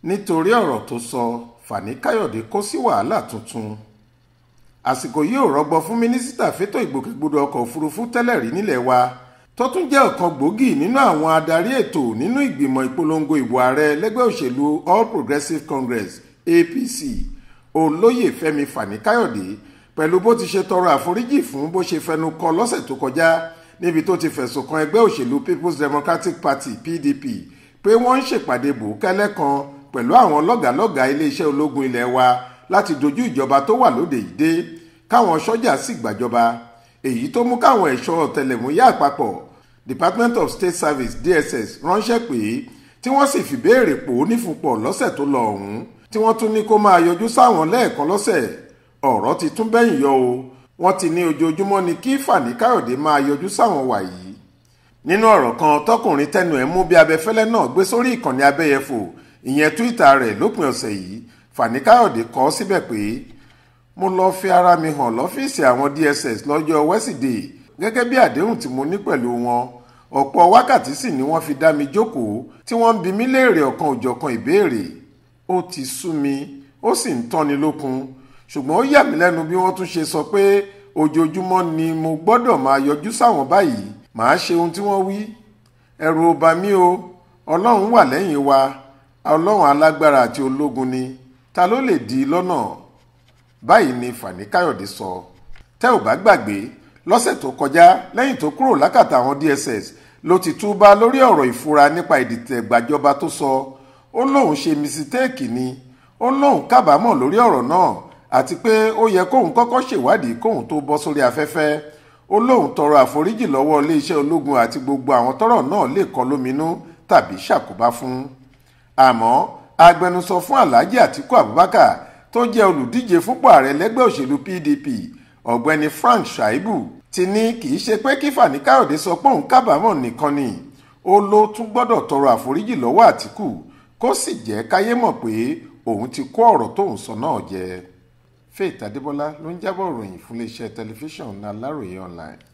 nítorí ọ̀rọ̀ tó sọ Fani-Kayọde kó sí wàhálà tuntun. Àsìkò yìí ò rọgbọ fún mínísítà fétò ìgbòkègbodò ọkọ̀ òfurufú tẹ́lẹ̀ rí nílẹ̀ wa tó tún jẹ́ ọ̀kan gbòógì nínú àwọn adarí ètò nínú ìgbìmọ̀ ìpolongo ìbò ààrẹ lẹ́gbẹ́ òṣèlú All Progressives Congress APC olóyè Fẹ́mi Fani-Kayọde pẹ̀lú bó ti ṣe tọrọ àforíjì fún bó ṣe fẹnu kò lọ́sẹ̀ tó kọjá níbi tó ti fẹ̀sùn kan ẹgbẹ́ òṣèlú People's Democratic Party PDP pé wọ́n ń ṣèpàdé bòókẹ́lẹ́ kan pẹ̀lú àwọn lọ́gàálọ́gàá iléeṣẹ́ ológun ilẹ̀ wa láti dojú ìjọba tó wà lóde yìí dé káwọn sọ́jà sì gbàjọba èyí tó mú káwọn ẹ̀ṣọ́ ọ̀tẹlẹ̀múyẹ́ àpapọ̀ Department of State Service DSS ránṣẹ́ pé tí wọ́n sì fi béèrè pò ó nífúnpọ̀ lọ́sẹ̀ tó lọ ọ̀hún tí wọ́n tún ní kó máa yọjú sáwọn lẹ́ẹ̀kan lọ́sẹ̀ ọ̀rọ̀ ti tún bẹ́yìn yọ o wọ́n ti ní ojoojúmọ́ ni kí Fani-Kayọde máa yọjú sáwọn wàyí. Nínú ọ̀rọ̀ kan tọkùnrin tẹnu ẹ̀ mú bí abẹfẹ́lẹ́ náà gbé sórí ìkànnì abẹ́yẹfò ìyẹn Twitter rẹ̀ lópin ọ̀sẹ̀ yìí Fani-Kayọde kọ síbẹ̀ pé mo lọ fi ara mi hàn lọ́fíìsì àwọn DSS lọ́jọ́ wẹ́sídẹ̀ẹ́ gẹ́gẹ́ bí àdéhùn tí mo ní pẹ̀lú wọn ọ̀pọ̀ wákàtí sì ni wọ́n fi dá mi jókòó tí wọ́n ń bi mí léèrè ọ̀kan òjọ̀kan ìbéèrè ó ti sú mi ó sì ń tọ́ni lókun ṣùgbọ́n ó yà mí lẹ́nu bí wọ́n tún ṣe sọ pé ojoojúmọ́ ni mo gbọ́dọ̀ máa yọjú sáwọn báyìí màá ṣe ohun tí wọ́n wí ẹ̀rù ò bà mí o ọlọ́run wà lẹ́yìn wa ọlọ́run alágbára àti ológun ni ta ló lè dí i lọ́nà báyìí ni Fani-Kayọde sọ. Tẹ́ ò bá gbàgbé lọ́sẹ̀ tó kọjá lẹ́yìn tó kúrò lákàtà àwọn DSS ló ti túbá lórí ọ̀rọ̀ ìfura nípa ìdìtẹ̀gbàjọba tó sọ ó lóun ṣe mísítéèkì ni ó lóun kábàámọ̀ lórí ọ̀rọ̀ náà àti pé ó yẹ kóun kọ́kọ́ ṣèwádìí kóun tó bọ́ sórí afẹ́fẹ́ ó lóun tọrọ àforíjì lọ́wọ́ iléeṣẹ́ ológun àti gbogbo àwọn tọ́rọ̀ náà lè kọ lóminú tàbí ṣàkóbá fún. Àmọ́ agbẹnusọ fún Alhaji Atiku Abubakar tó jẹ́ olùdíje fúnpò ààrẹ lẹ́gbẹ́ òṣèlú PDP ọ̀gbẹ́ni Frank Shaibu ti ní kì í ṣe pé kí Fani-Kayọde sọ pé òun kábàámọ̀ nìkan ni ó ló tún gbọ́dọ̀ tọrọ àforíjì lọ́wọ́ Atiku kó sì jẹ́ káyé mọ̀ pé òun ti kó ọ̀rọ̀ tóun sọ náà jẹ. Faith Adébọ́lá ló ń jábọ̀ ròyìn fún iléeṣẹ́ tẹlifíṣàn Aláròyé online.